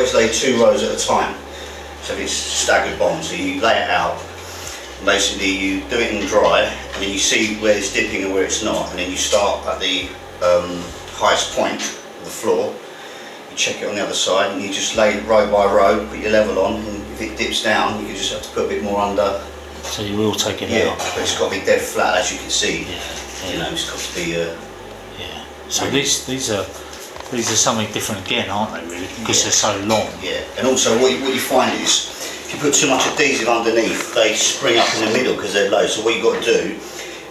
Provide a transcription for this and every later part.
always lay 2 rows at a time. So if it's staggered bond, so you lay it out. And basically, you do it in dry, and then you see where it's dipping and where it's not, and then you start at the highest point of the floor. You check it on the other side, and you just lay it row by row, put your level on, and if it dips down, you just have to put a bit more under. So you will take it out. But it's got to be dead flat, as you can see. Yeah. You know, it's got to be. Yeah. So these are something different again, aren't they? Really, because they're so long. Yeah. And also, what you find is, if you put too much adhesive underneath, they spring up in the middle because they're low. So what you've got to do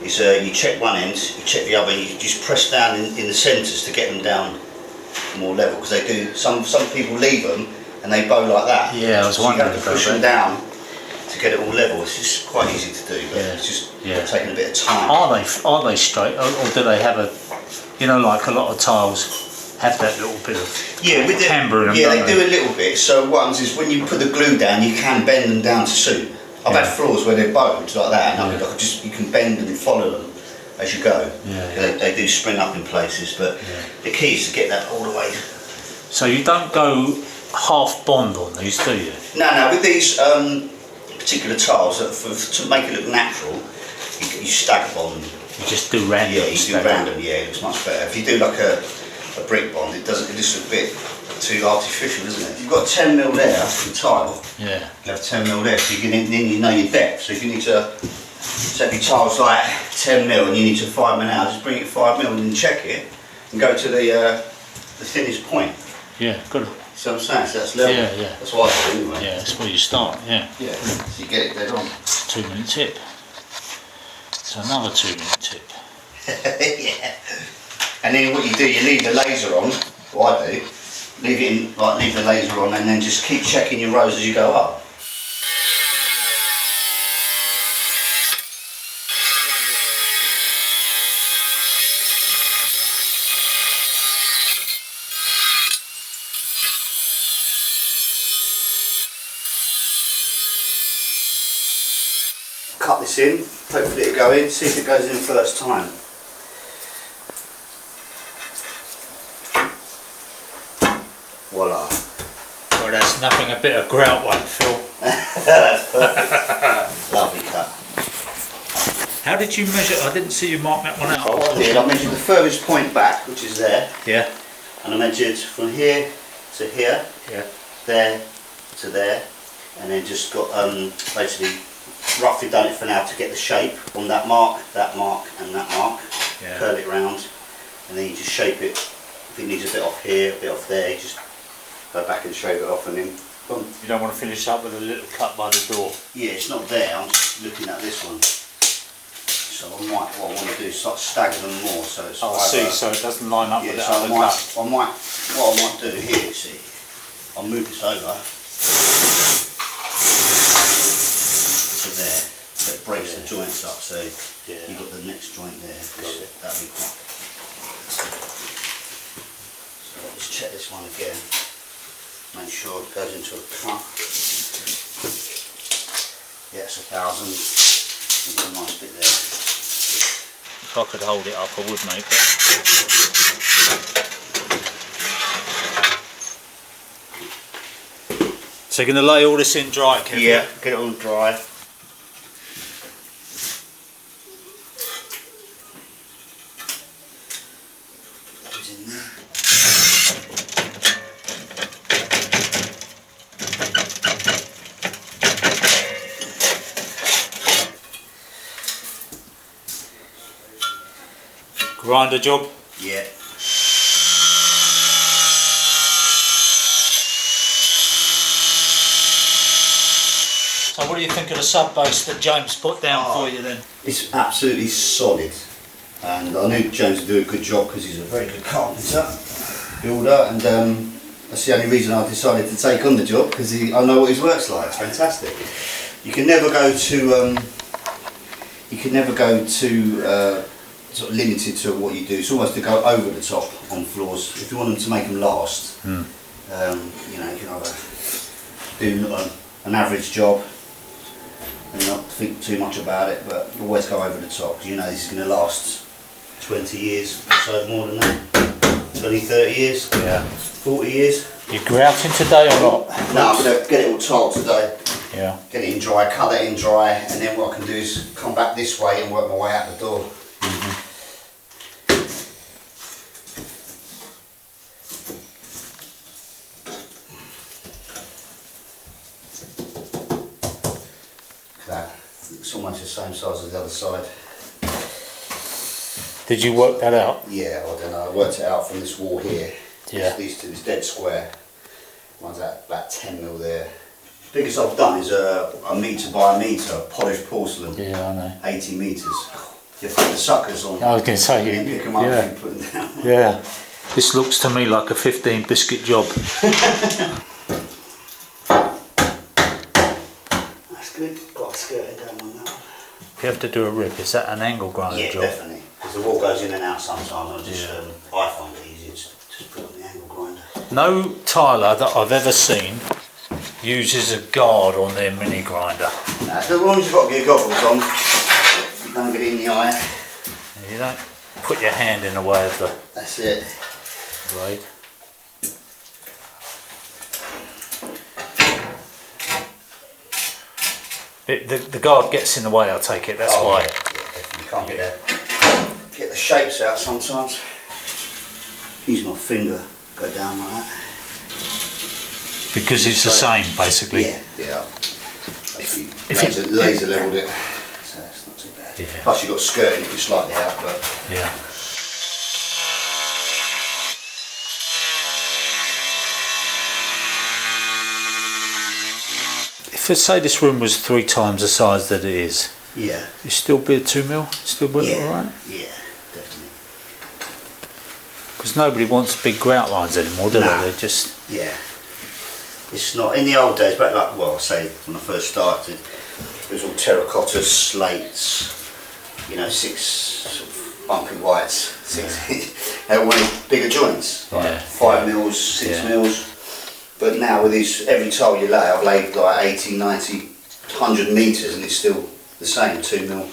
is you check one end, you check the other, and you just press down in the centres to get them down more level, because they do. Some people leave them and they bow like that. Yeah, I was wondering. You have to push them down to get it all level. It's just quite easy to do, but it's just taking a bit of time. Are they straight, or do they have a, you know, like a lot of tiles have that little bit of with camber in them? Yeah, they do a little bit. So what happens is when you put the glue down, you can bend them down to suit. I've had floors where they're bowed like that, and you can bend them and follow them as you go. They do spring up in places, but the key is to get that all the way. So you don't go half bond on these, do you? No. With these particular tiles, to make it look natural, you stagger bond. You just do random. Yeah, you do random. Yeah, it looks much better. If you do like a brick bond, it just looks a bit too artificial, isn't it? You've got 10mm there for the tile. Yeah. You have 10mm there, so then you know your depth. So if you need to, so if your tile's like 10mm and you need to 5mm out, just bring it 5mm and then check it and go to the thinnest point. Yeah, good. See what I'm saying? So that's level. Yeah. That's what I do anyway. Yeah, that's where you start. Yeah. Yeah. So you get it dead on. 2-minute tip. So another 2-minute tip. Yeah. And then what you do, you leave the laser on. What I do, leave the laser on, and then just keep checking your rows as you go up. Cut this in, hopefully it'll go in, see if it goes in first time. Voila. Well, that's nothing a bit of grout won't fill. That's perfect. Lovely cut. How did you measure? I didn't see you mark that one out. So what I did, I measured the furthest point back, which is there. Yeah. And I measured from here to here. Yeah. There to there. And then just got basically roughly done it for now to get the shape on that mark, and that mark. Yeah. Curl it round, and then you just shape it. If it needs a bit off here, a bit off there, you just go back and shave it off, and then boom. You don't want to finish up with a little cut by the door. Yeah, it's not there. I'm just looking at this one. So what I want to do is start stagger them more, so it's. Oh, I see. So it doesn't line up with the other cut. What I might do here, see, I'll move this over to there, so it breaks the joints up. So you've got the next joint there. That'll be quite. So let's check this one again. Make sure it goes into a cut. Yeah, it's 1,000. You've got a nice bit there. If I could hold it up, I would, mate. So you're going to lay all this in dry, Kevin? Yeah, get it all dry. Goes in there. Grinder job? Yeah. So what do you think of the sub base that James put down for you then? It's absolutely solid, and I knew James would do a good job because he's a very good carpenter, builder, and that's the only reason I decided to take on the job, because I know what his work's like. It's fantastic. You can never go to sort of limited to what you do. It's almost to go over the top on floors if you want them to make them last. You know, you can either do an average job and not think too much about it, but always go over the top, because you know this is going to last 20 years, so more than that, 20, 30 years, 40 years. You grouting today or not? No, I'm going to get it all tiled today. Yeah. Get it in dry, cut it in dry, and then what I can do is come back this way and work my way out the door. That. It's almost the same size as the other side. Did you work that out? Yeah, I don't know. I worked it out from this wall here. Yeah. These two, it's dead square. One's at about 10 mil there. Biggest I've done is a metre by a metre polished porcelain. Yeah, I know. 80 metres. You put the suckers on. I was going to say, and pick them up yeah. and put them down. Yeah. This looks to me like a 15 biscuit job. That's good. Got a skirt down on that one. If you have to do a rip, is that an angle grinder Yeah, job? definitely. Because the wall goes in and out sometimes. I just I find it easier just put it on the angle grinder. No tiler that I've ever seen uses a guard on their mini grinder. Now, as long as you've got your goggles on, you don't get it in the eye. You don't put your hand in the way of the That's it. blade. The guard gets in the way, I take it, that's why. Yeah, you can't get the shapes out sometimes. Use my finger, go down like that. Because it's the same, basically. Yeah. If Laser levelled it, so it's not too bad. Yeah. Plus you've got skirting if you're slightly out, but Yeah. If I say this room was 3 times the size that it is, yeah. you still be at 2 mil? Still be Yeah. alright? Yeah, definitely. Because nobody wants big grout lines anymore, do Nah. they? They just... Yeah. It's not, in the old days, back like, well, say when I first started, it was all terracotta slates, you know, 6 sort of bumpy whites, 6, they all wanted bigger joints, like 5 mils, 6 mils. But now with these, every tile you lay, I've laid like 80, 90, 100 metres and it's still the same, 2 mil.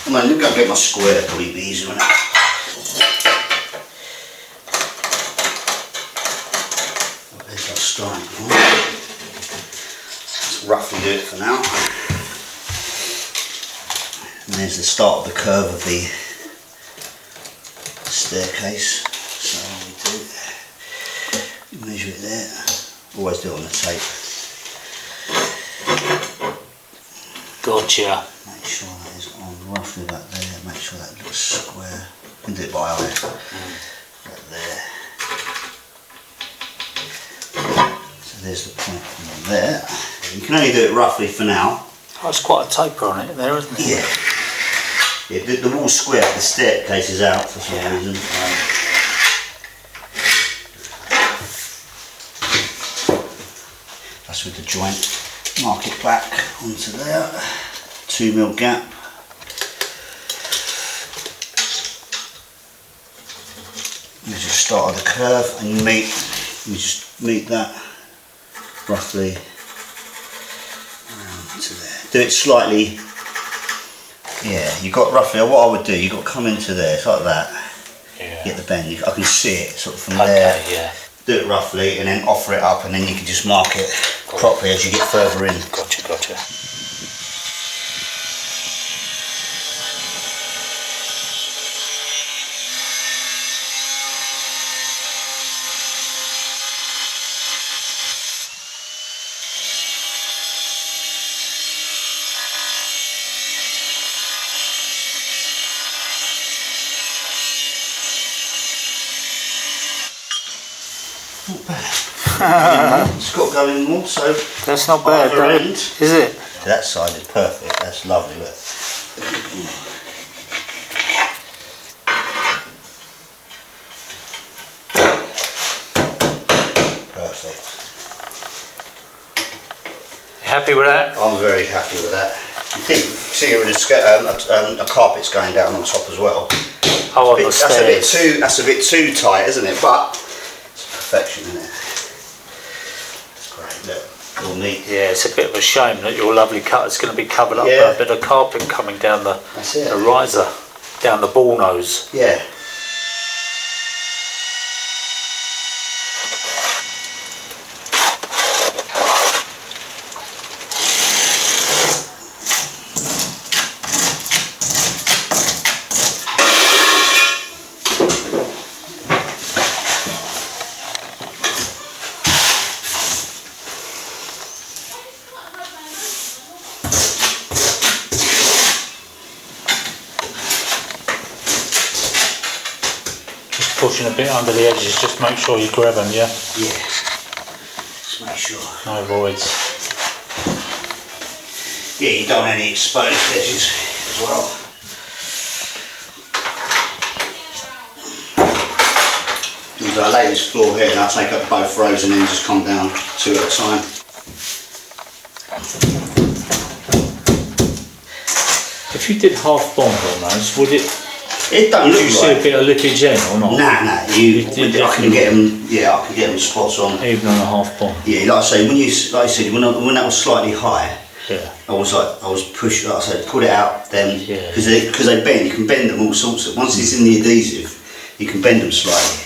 Come on, look, I'll get my square, probably be easier on it. There's that starting point. Let's roughly do it for now. And there's the start of the curve of the staircase. So we measure it there. Always do it on the tape. Gotcha. Make sure that is on roughly about there. Make sure that looks square. You can do it by eye. Right there. So there's the point from there. You can only do it roughly for now. Oh, it's quite a taper on it there, isn't it? Yeah. Yeah, the wall's square, the staircase is out for some reason. That's with the joint. Mark it back onto there. 2 mil gap. There's the start of the curve, and you just meet that roughly around to there. Do it slightly. Yeah, you got roughly, what I would do, you got to come into there, it's like that. Yeah. Get the bend, I can see it sort of from there. Yeah. Do it roughly and then offer it up and then you can just mark it properly as you get further in. Gotcha. Not bad. It's got going more, so that's not bad, is it? That side is perfect. That's lovely. Look. Perfect. You happy with that? I'm very happy with that. You think, see here with a carpet's going down on top as well. Oh, on the stairs. That's a bit too tight, isn't it? But it's perfection, isn't it? That's great. Look, all neat. Yeah, it's a bit of a shame that your lovely cut is going to be covered up by a bit of carpet coming down the riser, down the ball nose. Yeah. pushing a bit under the edges, just make sure you grab them, yeah? Yeah. Just make sure. No voids. Yeah, you don't want any exposed edges as well. I lay this floor here and I'll take up both rows and then just come down 2 at a time. If you did half bond on those, would it? It don't look you see a bit of lippage in or not? Nah, I can get them. Yeah, I can get them spots on. Even on a half bond. Yeah, like I say, when I said when that was slightly high, yeah, I was pushed. Like I said, pull it out then because yeah. they bend. You can bend them all sorts of. Once it's in the adhesive, you can bend them slightly.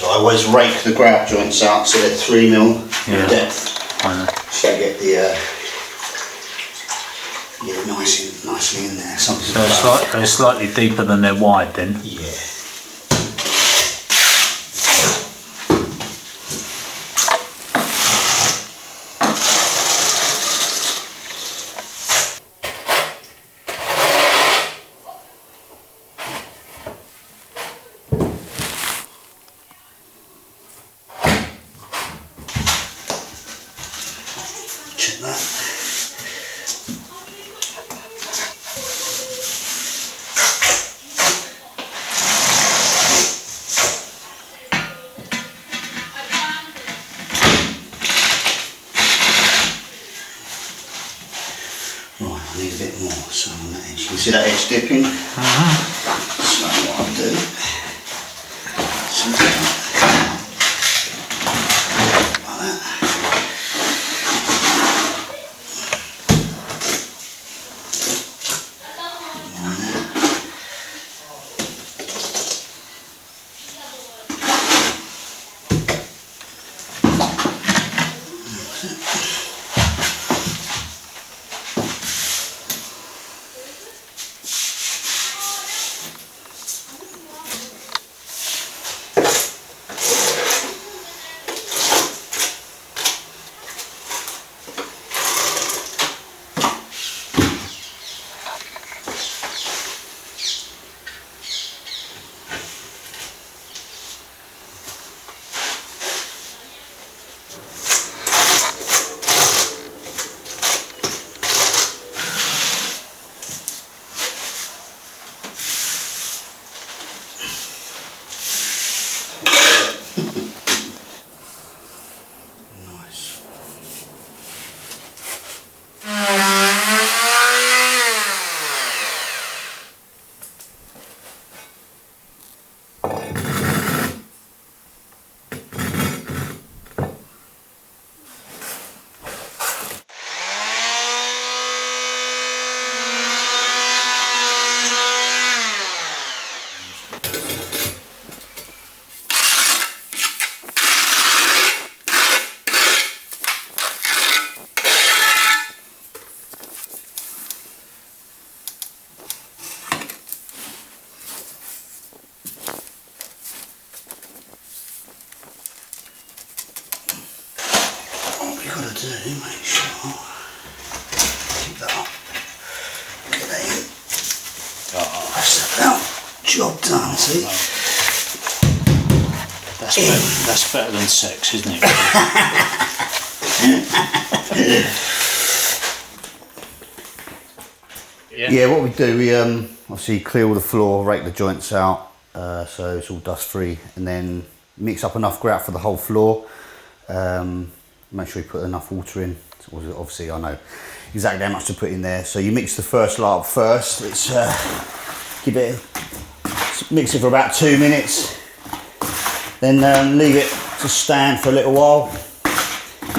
I always rake the grout joints out so they're 3mm in depth. I know. So you get the nicely in there. Something so it's like they're slightly deeper than they're wide then? Yeah. Check that. Right, I need a bit more, so on that edge. You can see that edge dipping? So what I'll do, something like that. Make sure, keep that up, get that in, that's that out, job done, see? That's better than sex, isn't it? Yeah, what we do, we obviously clear all the floor, rake the joints out, so it's all dust free, and then mix up enough grout for the whole floor. Make sure you put enough water in. Obviously I know exactly how much to put in there. So you mix the first layer up first. It's mix it for about 2 minutes. Then leave it to stand for a little while.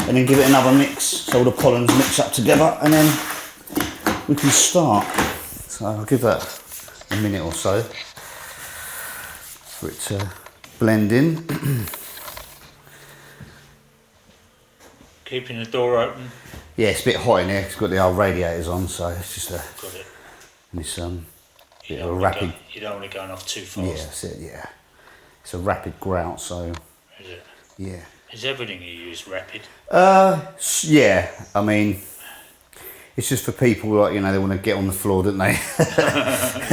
And then give it another mix so all the pollens mix up together, and then we can start. So I'll give that a minute or so for it to blend in. Keeping the door open. Yeah, it's a bit hot in here. It's got the old radiators on, so it's just a. Got it. It's bit of a rapid. You don't want it going off too fast. Yeah, that's it. Yeah, it's a rapid grout, so. Is it? Yeah. Is everything you use rapid? Yeah. I mean, it's just for people like they want to get on the floor, don't they?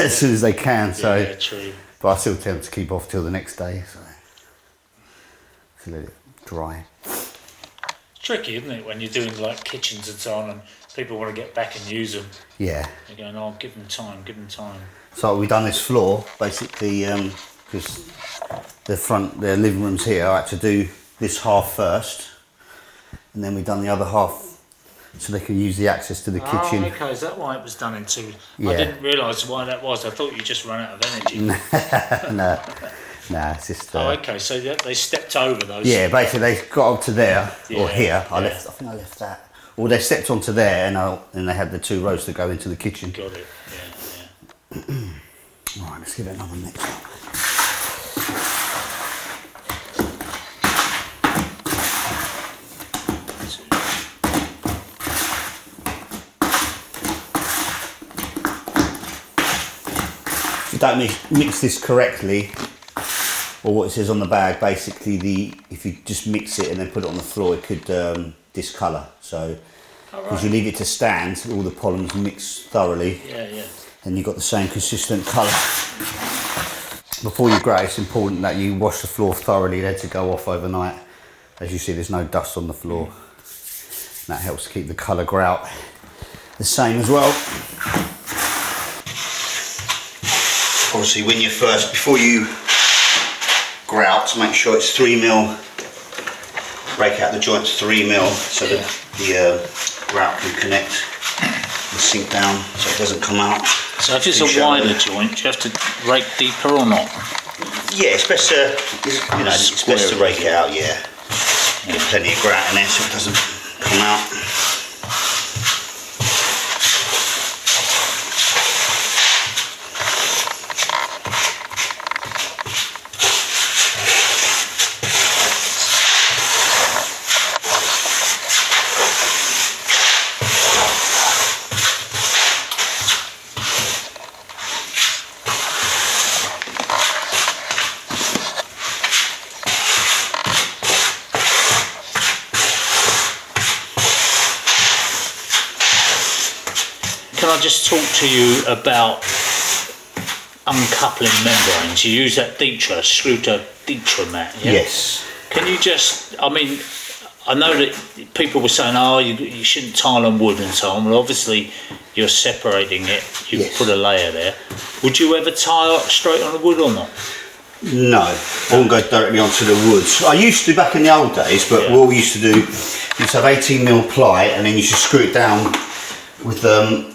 As soon as they can. So. Yeah, true. But I still tend to keep off till the next day, so let it dry. It's tricky, isn't it, when you're doing like kitchens and so on, and people want to get back and use them. Yeah. They're going, oh, give them time, give them time. So we've done this floor basically because the living room's here. I had to do this half first, and then we've done the other half so they can use the access to the kitchen. Oh, okay. Is that why it was done in two? Yeah. I didn't realise why that was. I thought you just run out of energy. No, it's just. Oh, okay. So they stepped over those. Yeah, basically they got up to there or Yeah, here. I yeah. think I left that. Or they stepped onto there, and they had the 2 rows to go into the kitchen. Got it. Yeah. Right, let's give it another mix. If you don't mix this correctly, or what it says on the bag, basically if you just mix it and then put it on the floor, it could discolour. So because you leave it to stand, all the pollens mix thoroughly. Yeah. And you've got the same consistent colour. Before you grout, it's important that you wash the floor thoroughly. They're to go off overnight. As you see, there's no dust on the floor. And that helps keep the colour grout the same as well. Obviously, when before you grout, make sure it's 3mm. Break out the joints 3mm so that the grout can connect and sink down so it doesn't come out. So if it's a wider joint, do you have to rake deeper or not? Yeah, it's best to it's best to rake it out. Yeah, get plenty of grout in there so it doesn't come out. Can I just talk to you about uncoupling membranes? You use that Scruta mat, yeah? Yes. Can you just, I mean, I know that people were saying, oh, you shouldn't tile on wood and so on. Well, obviously, you're separating it. You Yes. put a layer there. Would you ever tile straight on the wood or not? No, I wouldn't go directly onto the wood. I used to back in the old days, but what we used to do, you used to have 18mm ply and then you should screw it down with a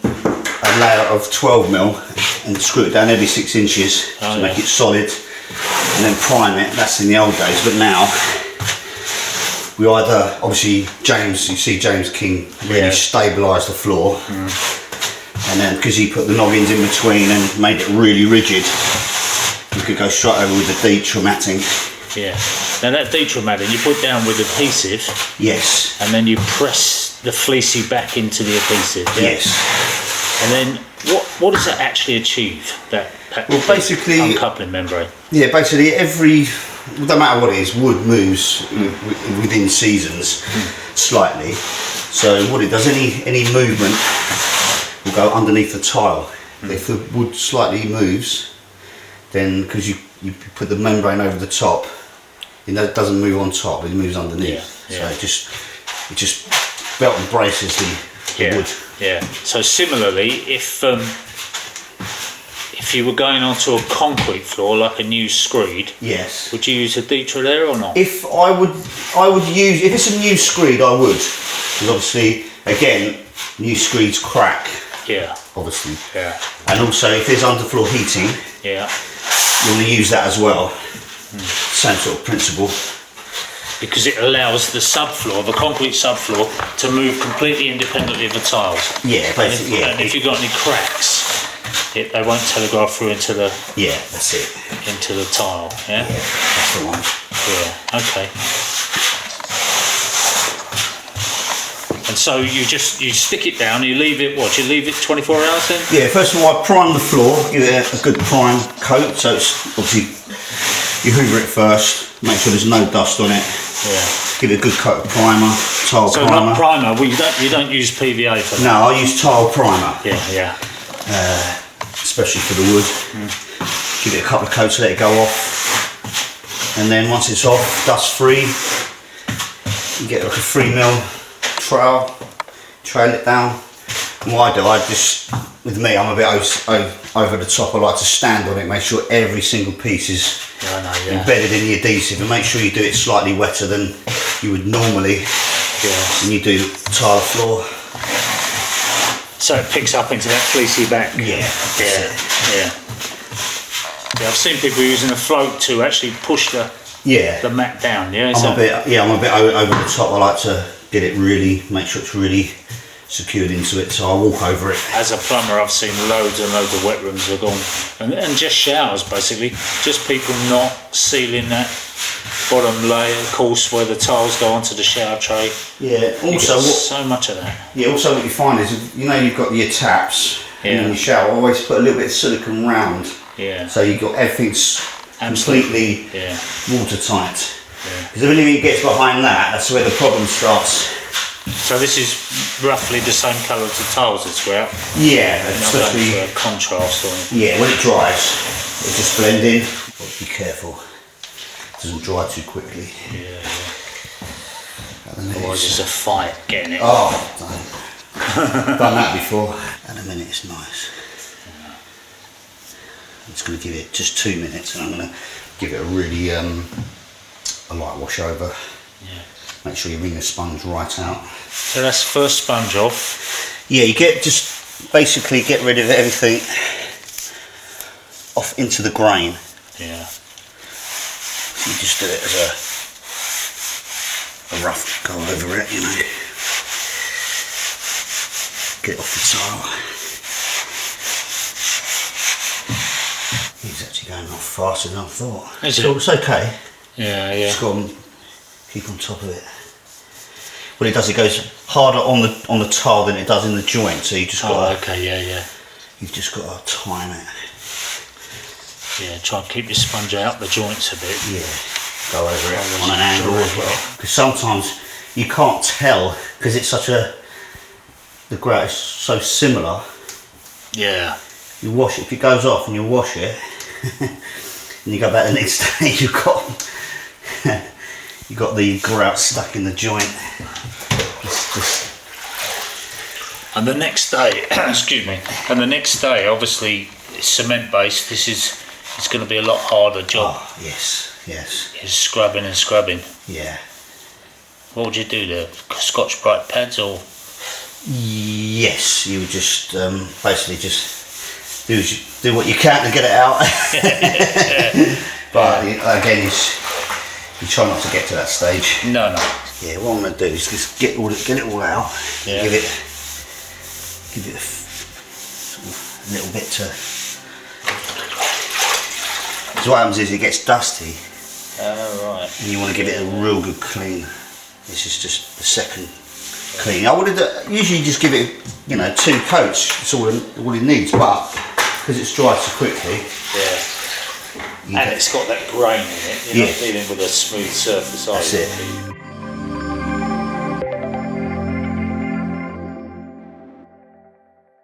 layer of 12mm and screw it down every 6 inches to make it solid and then prime it. That's in the old days, but now we either, obviously James King really stabilised the floor and then because he put the noggins in between and made it really rigid, you could go straight over with the detraumating. Yeah. Now that detraumating you put down with adhesive. Yes. And then you press the fleecy back into the adhesive. Yeah? Yes. And then what does that actually achieve? That Well, basically uncoupling membrane. Yeah, basically no matter what it is, wood moves within seasons slightly. So what it does, any movement will go underneath the tile. If the wood slightly moves, then because you put the membrane over the top, it doesn't move on top, it moves underneath. So it just belt and braces the wood. Yeah. So similarly, if you were going onto a concrete floor like a new screed, yes, would you use a detra there or not? If I would use, if it's a new screed, I would, because obviously again new screeds crack. Yeah. Obviously. Yeah. And also if there's underfloor heating, yeah, you want to use that as well. Same sort of principle. Because it allows the subfloor, the concrete subfloor, to move completely independently of the tiles. Yeah, basically. And if you've got any cracks, they won't telegraph through into the that's it. into the tile. Yeah, That's the one. yeah. Okay. And so you stick it down. You leave it. What? You leave it 24 hours then? Yeah. First of all, I prime the floor. Give it a good prime coat. So it's obviously you hoover it first. Make sure there's no dust on it. Yeah. Give it a good coat of primer, tile So primer. not primer. Well, you don't use PVA for that. No, I use tile primer. Yeah. Especially for the wood. Give it a couple of coats, let it go off, and then once it's off, dust free, you get like a 3mm trail it down. And what I just, with me, I'm a bit over the top. I like to stand on it, make sure every single piece is embedded in the adhesive, and make sure you do it slightly wetter than you would normally when you do tile floor. So it picks up into that fleecy back. Yeah. I've seen people using a float to actually push the mat down. Yeah, I'm a bit over the top. I like to get it really, make sure it's really secured into it, so I walk over it. As a plumber, I've seen loads and loads of wet rooms are gone, and just showers basically, just people not sealing that bottom layer, of course, where the tiles go onto the shower tray. Yeah. Also, so much of that. Yeah. Also, what you find is, you know, you've got your taps in your shower. I always put a little bit of silicone round. Yeah. So you've got everything's completely watertight. Because if anything gets behind that, that's where the problem starts. So this is roughly the same colour as the tiles as grout. Yeah, especially a contrast on it. Yeah, when it dries, it just blend in. But be careful, it doesn't dry too quickly. Yeah. Otherwise, it's a fight getting it. Oh, done that before. And a minute, it's nice. I'm just going to give it just 2 minutes, and I'm going to give it a really a light wash over. Yeah. Make sure you wring the sponge right out. So that's first sponge off. Yeah, you just basically get rid of everything off into the grain. Yeah. So you just do it as a rough go over it, you know. Get it off the tile. He's actually going off faster than I thought. So it's okay. Yeah. Just got to keep on top of it. What it does, it goes harder on the tile than it does in the joint. So you just got to, you've just got to time it. Yeah, try and keep your sponge out the joints a bit. Yeah, go over it on an angle as well. Because sometimes you can't tell, because it's such the grout is so similar. Yeah. You wash it, if it goes off and you wash it, and you go back the next day, you've got the grout stuck in the joint. And the next day, excuse me, and the next day, obviously, it's cement based. It's going to be a lot harder job. Oh, yes. It's scrubbing and scrubbing. Yeah. What would you do there? Scotch Brite pads or? Yes, you would just basically just do what you can to get it out. But again, you try not to get to that stage. No. Yeah, what I'm going to do is just get it all out. Yeah. Give it a little bit to. So what happens is it gets dusty. Oh, right. And you want to give it a real good clean. This is just the second clean. I would usually just give it, 2 coats. That's all it needs. But because it's dried so quickly. Yeah. And it's got that grain in it. You're not dealing with a smooth surface, are you? That's it.